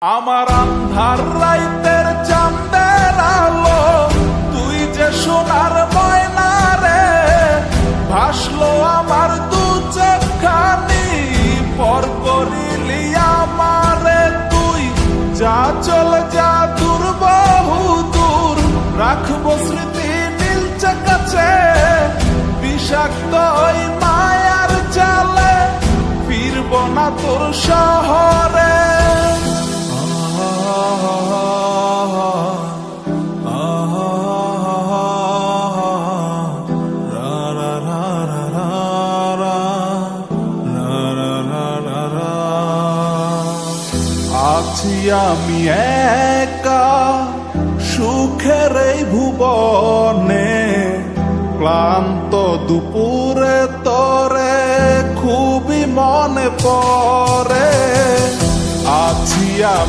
আমার আন্ধার রাইতের চাঁদের আলো, তুই যে সোনার ময়না রে, ভাসলো আমার দু চোখখানি, পর করিলি আমারে তুই। যা চলে যা দূর বহু দূর, রাখবো স্মৃতি নীলচে কাছে, বিষাক্ত ওই মায়ার জালে ফিরব না তোর শহরে। আছি আমি একা সুখের এই ভুবনে, ক্লান্ত দুপুরে তোরে খুবই মনে পড়ে। আছি